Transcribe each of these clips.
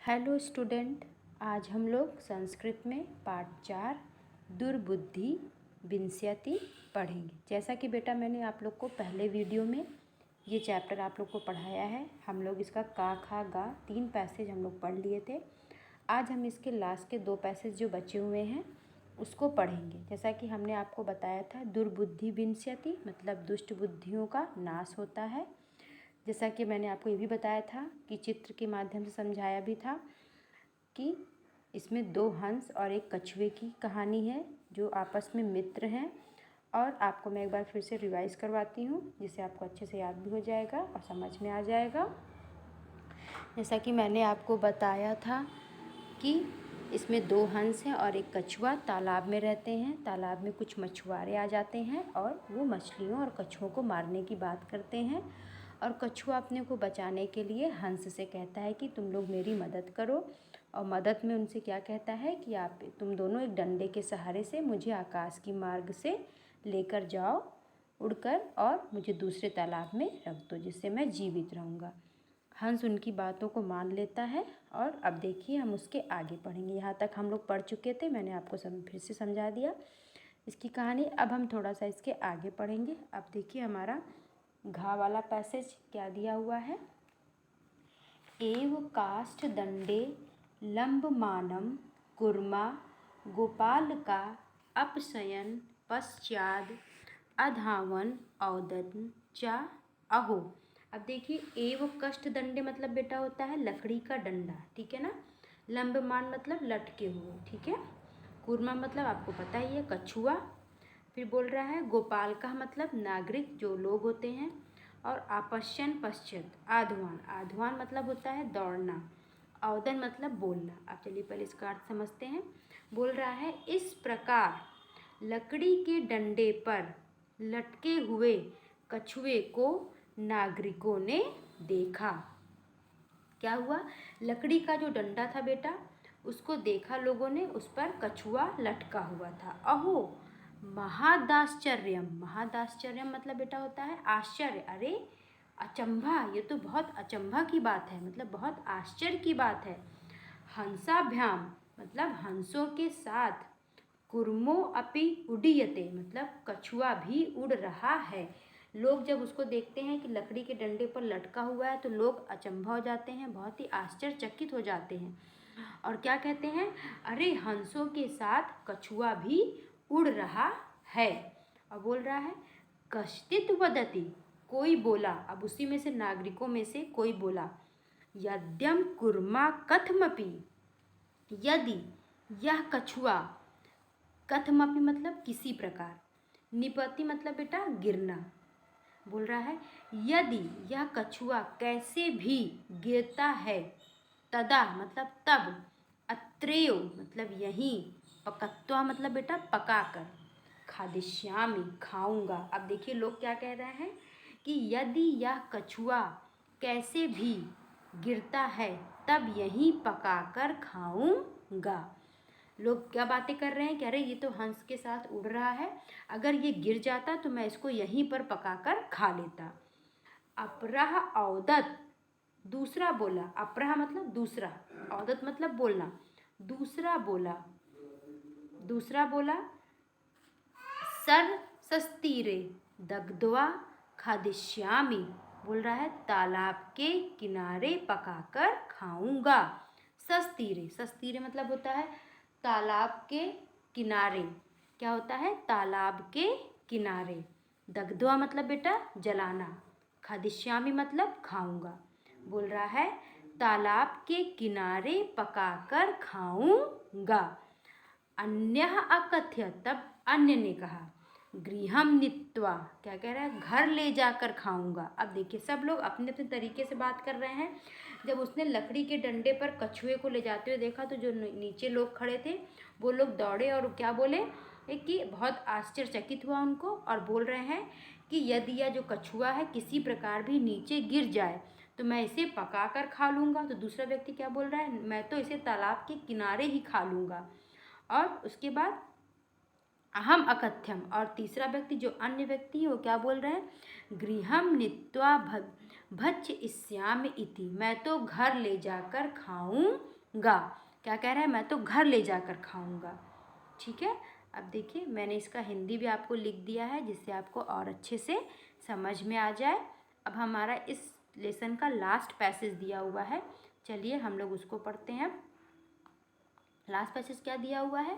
Hello student, आज हम लोग संस्कृत में पाठ 4 दुर्बुद्धि विंशति पढ़ेंगे। जैसा कि बेटा मैंने आप लोग को पहले वीडियो में ये चैप्टर आप लोग को पढ़ाया है। हम लोग इसका का खा गा 3 पैसेज हम लोग पढ़ लिए थे। आज हम इसके लास्ट के 2 पैसेज जो बचे हुए हैं उसको पढ़ेंगे। जैसा कि हमने आपको बताया था, दुर्बुद्धि विंशति मतलब दुष्ट बुद्धियों का नाश होता है। जैसा कि मैंने आपको ये भी बताया था कि चित्र के माध्यम से समझाया भी था कि इसमें 2 हंस और एक कछुए की कहानी है जो आपस में मित्र हैं। और आपको मैं एक बार फिर से रिवाइज़ करवाती हूँ जिससे आपको अच्छे से याद भी हो जाएगा और समझ में आ जाएगा। जैसा कि मैंने आपको बताया था कि इसमें 2 हंस हैं और एक कछुआ तालाब में रहते हैं। तालाब में कुछ मछुआरे आ जाते हैं और वो मछलियों और कछुओं को मारने की बात करते हैं। और कछुआ अपने को बचाने के लिए हंस से कहता है कि तुम लोग मेरी मदद करो। और मदद में उनसे क्या कहता है कि तुम दोनों एक डंडे के सहारे से मुझे आकाश की मार्ग से लेकर जाओ उड़कर और मुझे दूसरे तालाब में रख दो जिससे मैं जीवित रहूँगा। हंस उनकी बातों को मान लेता है। और अब देखिए हम उसके आगे पढ़ेंगे। यहाँ तक हम लोग पढ़ चुके थे, मैंने आपको फिर से समझा दिया इसकी कहानी। अब हम थोड़ा सा इसके आगे पढ़ेंगे। अब देखिए हमारा घा वाला पैसेज क्या दिया हुआ है। एव काष्ठ दंडे लंबमानं कुर्मा गोपाल का अपशयन पश्चाद अधावन औदन चा अहो। अब देखिए एव कष्ट दंडे मतलब बेटा होता है लकड़ी का डंडा, ठीक है ना। लंबमान मतलब लटके हुए, ठीक है। कुर्मा मतलब आपको पता ही है कछुआ। फिर बोल रहा है गोपाल का मतलब नागरिक जो लोग होते हैं। और आपश्यन पश्चात आधवान, आधवान मतलब होता है दौड़ना। अवदन मतलब बोलना। अब चलिए पहले इसका अर्थ समझते हैं। बोल रहा है इस प्रकार लकड़ी के डंडे पर लटके हुए कछुए को नागरिकों ने देखा। क्या हुआ, लकड़ी का जो डंडा था बेटा उसको देखा लोगों ने, उस पर कछुआ लटका हुआ था। अहो महादाश्चर्यम, महादाश्चर्यम मतलब बेटा होता है आश्चर्य। अरे अचंभा, ये तो बहुत अचंभा की बात है, मतलब बहुत आश्चर्य की बात है। हंसाभ्याम मतलब हंसों के साथ। कुर्मो अपि उडीयते मतलब कछुआ भी उड़ रहा है। लोग जब उसको देखते हैं कि लकड़ी के डंडे पर लटका हुआ है तो लोग अचंभा हो जाते हैं, बहुत ही आश्चर्यचकित हो जाते हैं। और क्या कहते हैं, अरे हंसों के साथ कछुआ भी उड़ रहा है। और बोल रहा है कश्चित् वदति, कोई बोला। अब उसी में से नागरिकों में से कोई बोला, यद्यम कुर्मा कथमपि, यदि यह कछुआ, कथमपि मतलब किसी प्रकार, निपति मतलब बेटा गिरना। बोल रहा है यदि यह कछुआ कैसे भी गिरता है, तदा मतलब तब, अत्रेयो मतलब यहीं, पकत्वा मतलब बेटा पकाकर, खादिष्यामि खाऊंगा। अब देखिए लोग क्या कह रहे हैं कि यदि यह कछुआ कैसे भी गिरता है तब यहीं पकाकर खाऊंगा। लोग क्या बातें कर रहे हैं, कह रहे ये तो हंस के साथ उड़ रहा है, अगर ये गिर जाता तो मैं इसको यहीं पर पकाकर खा लेता। अपरह औदत, दूसरा बोला। अपरह मतलब दूसरा, औदत मतलब बोलना। दूसरा बोला, दूसरा बोला सर सस्तीरे दग्ध्वा खादिष्यामि। बोल रहा है तालाब के किनारे पकाकर खाऊंगा। सस्तीरे, सस्तीरे मतलब होता है तालाब के किनारे। क्या होता है, तालाब के किनारे। दग्ध्वा मतलब बेटा जलाना। खादिष्यामि मतलब खाऊंगा। बोल रहा है तालाब के किनारे पकाकर खाऊंगा। अन्यः अकथ्य, तब अन्य ने कहा, गृहम नीत्वा, क्या कह रहा है, घर ले जाकर खाऊंगा। अब देखिए सब लोग अपने अपने तरीके से बात कर रहे हैं। जब उसने लकड़ी के डंडे पर कछुए को ले जाते हुए देखा तो जो नीचे लोग खड़े थे वो लोग दौड़े और क्या बोले कि बहुत आश्चर्यचकित हुआ उनको। और बोल रहे हैं कि यदि यह जो कछुआ है किसी प्रकार भी नीचे गिर जाए तो मैं इसे पका कर खा लूँगा। तो दूसरा व्यक्ति क्या बोल रहा है, मैं तो इसे तालाब के किनारे ही खा लूँगा। और उसके बाद अहम अकथ्यम, और तीसरा व्यक्ति जो अन्य व्यक्ति है वो क्या बोल रहे हैं, गृहम नीत्वा भक्ष्य इष्यामि इति, मैं तो घर ले जाकर खाऊंगा। क्या कह रहा है? मैं तो घर ले जाकर खाऊंगा। ठीक है, अब देखिए मैंने इसका हिंदी भी आपको लिख दिया है जिससे आपको और अच्छे से समझ में आ जाए। अब हमारा इस लेसन का लास्ट पैसेज दिया हुआ है, चलिए हम लोग उसको पढ़ते हैं। लास्ट पैसेज क्या दिया हुआ है?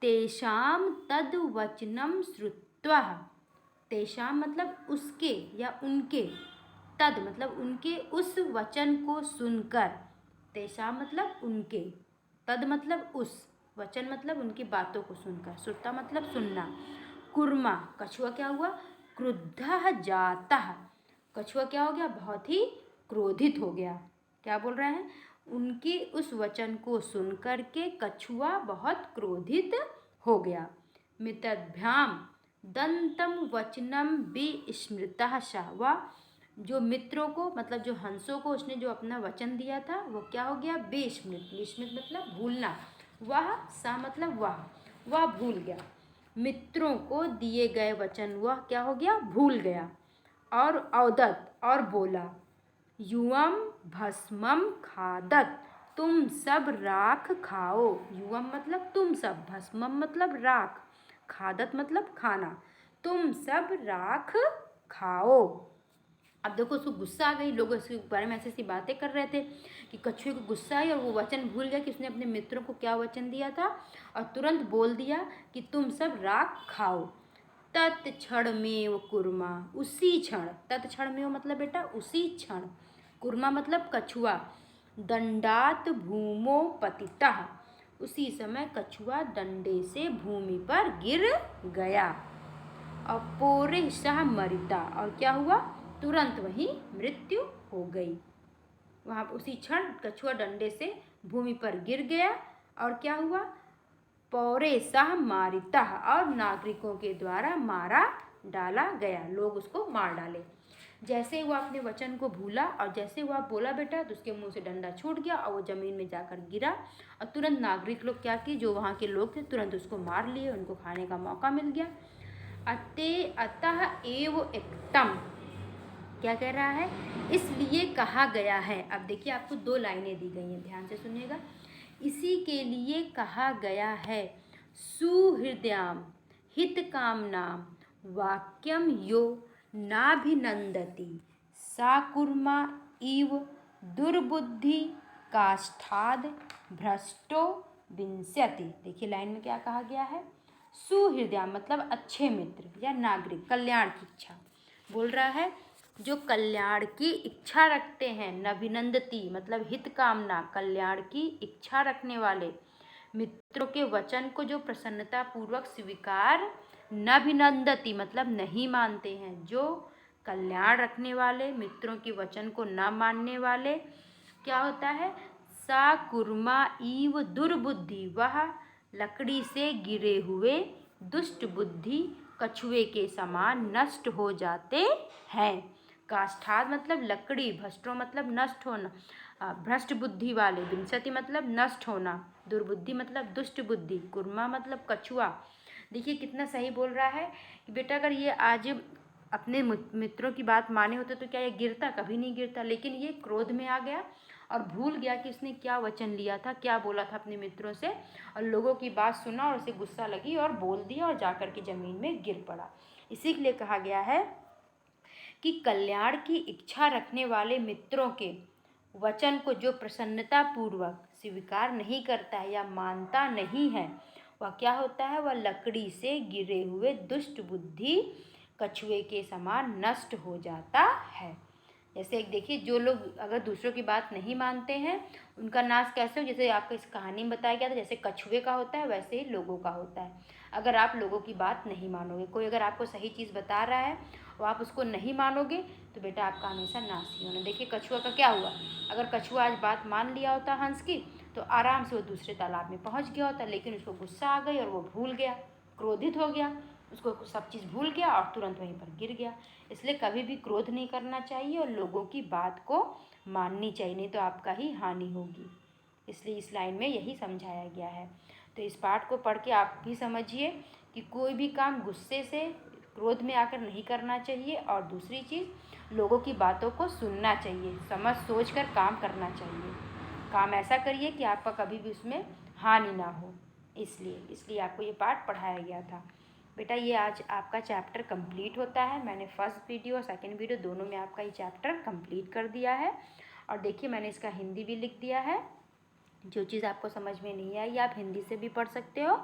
तेषाम तद वचनम श्रुत्वा, तेषाम मतलब उसके या उनके, तद मतलब उनके उस वचन को सुनकर, तेषाम मतलब उनके, तद मतलब उस, वचन मतलब उनकी बातों को सुनकर, श्रुत्वा मतलब सुनना। कुर्मा कछुआ क्या हुआ? क्रुद्धः जातः, कछुआ क्या हो गया? बहुत ही क्रोधित हो गया। क्या बोल रहे हैं? उनके उस वचन को सुन कर के कछुआ बहुत क्रोधित हो गया। मित्रभ्याम दंतम वचनम विस्मृतः सः, वह जो मित्रों को मतलब जो हंसों को उसने जो अपना वचन दिया था वो क्या हो गया? विस्मृत, विस्मृत मतलब भूलना, वह सा मतलब वह भूल गया। मित्रों को दिए गए वचन वह क्या हो गया? भूल गया। और औदत और बोला, युवम भस्मम खादत, तुम सब राख खाओ। युवम मतलब तुम सब, भस्मम मतलब राख, खादत मतलब खाना, तुम सब राख खाओ। अब देखो उसको गुस्सा आ गई, लोग इसके बारे में ऐसी ऐसी बातें कर रहे थे कि कछुए को गुस्सा आई और वो वचन भूल गया कि उसने अपने मित्रों को क्या वचन दिया था, और तुरंत बोल दिया कि तुम सब राख खाओ। तत्क्षण में वो कुर्मा, उसी क्षण, तत्क्षण में वो मतलब बेटा उसी क्षण, कुर्मा मतलब कछुआ, दंडात भूमो पतितः, उसी समय कछुआ डंडे से भूमि पर गिर गया। और पोरे सह मरिता, और क्या हुआ? तुरंत वही मृत्यु हो गई। वहाँ उसी क्षण कछुआ डंडे से भूमि पर गिर गया और क्या हुआ? पौरे सह मारिता, और नागरिकों के द्वारा मारा डाला गया, लोग उसको मार डाले। जैसे वो अपने वचन को भूला और जैसे वह बोला बेटा तो उसके मुंह से डंडा छूट गया और वो ज़मीन में जाकर गिरा, और तुरंत नागरिक लोग क्या किए, जो वहाँ के लोग थे तुरंत उसको मार लिए, उनको खाने का मौका मिल गया। अतः एव एक्तम, क्या कह रहा है? इसलिए कहा गया है। अब देखिए आपको दो लाइनें दी गई हैं, ध्यान से सुनिएगा। इसी के लिए कहा गया है, सुहृदयाम हित कामनाम वाक्यम यो नाभिनंदति सा कुर्मा इव दुर्बुद्धि काष्ठाद भ्रष्टो विंस्यति। देखिए लाइन में क्या कहा गया है? सुहृदय मतलब अच्छे मित्र या नागरिक, कल्याण की इच्छा बोल रहा है, जो कल्याण की इच्छा रखते हैं। नभिनंदती मतलब हित कामना, कल्याण की इच्छा रखने वाले मित्रों के वचन को जो प्रसन्नता पूर्वक स्वीकार, नभिनंदती मतलब नहीं मानते हैं, जो कल्याण रखने वाले मित्रों के वचन को न मानने वाले, क्या होता है? सा कुर्मा इव दुर्बुद्धि, वह लकड़ी से गिरे हुए दुष्ट बुद्धि कछुए के समान नष्ट हो जाते हैं। काष्ठाद मतलब लकड़ी, भ्रष्टो मतलब नष्ट होना, भ्रष्ट बुद्धि वाले, विंशति मतलब नष्ट होना, दुर्बुद्धि मतलब दुष्ट बुद्धि, कुर्मा मतलब कछुआ। देखिए कितना सही बोल रहा है कि बेटा अगर ये आज अपने मित्रों की बात माने होते तो क्या ये गिरता? कभी नहीं गिरता, लेकिन ये क्रोध में आ गया और भूल गया कि उसने क्या वचन लिया था, क्या बोला था अपने मित्रों से, और लोगों की बात सुना और उसे गुस्सा लगी और बोल दिया और जाकर के ज़मीन में गिर पड़ा। इसी के लिए कहा गया है कि कल्याण की इच्छा रखने वाले मित्रों के वचन को जो प्रसन्नता पूर्वक स्वीकार नहीं करता है या मानता नहीं है, वह क्या होता है? वह लकड़ी से गिरे हुए दुष्ट बुद्धि कछुए के समान नष्ट हो जाता है। जैसे एक देखिए, जो लोग अगर दूसरों की बात नहीं मानते हैं उनका नाश कैसे हो, जैसे आपको इस कहानी में बताया गया था, जैसे कछुए का होता है वैसे ही लोगों का होता है। अगर आप लोगों की बात नहीं मानोगे, कोई अगर आपको सही चीज़ बता रहा है और आप उसको नहीं मानोगे तो बेटा आपका हमेशा नाश ही होना। देखिए कछुआ का क्या हुआ, अगर कछुआ आज बात मान लिया होता हंस की तो आराम से वो दूसरे तालाब में पहुँच गया होता, लेकिन उसको गुस्सा आ गई और वो भूल गया, क्रोधित हो गया, उसको सब चीज़ भूल गया और तुरंत वहीं पर गिर गया। इसलिए कभी भी क्रोध नहीं करना चाहिए और लोगों की बात को माननी चाहिए, नहीं तो आपका ही हानि होगी। इसलिए इस लाइन में यही समझाया गया है। तो इस पाठ को पढ़ के आप भी समझिए कि कोई भी काम गुस्से से, क्रोध में आकर नहीं करना चाहिए। और दूसरी चीज़, लोगों की बातों को सुनना चाहिए, समझ सोच कर काम करना चाहिए। काम ऐसा करिए कि आपका कभी भी उसमें हानि ना हो। इसलिए आपको ये पाठ पढ़ाया गया था। बेटा ये आज आपका चैप्टर कंप्लीट होता है। मैंने फर्स्ट वीडियो और सेकंड वीडियो दोनों में आपका ये चैप्टर कंप्लीट कर दिया है। और देखिए मैंने इसका हिंदी भी लिख दिया है। जो चीज़ आपको समझ में नहीं आई आप हिंदी से भी पढ़ सकते हो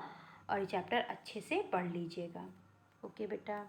और ये चैप्टर अच्छे से पढ़ लीजिएगा। ओके बेटा।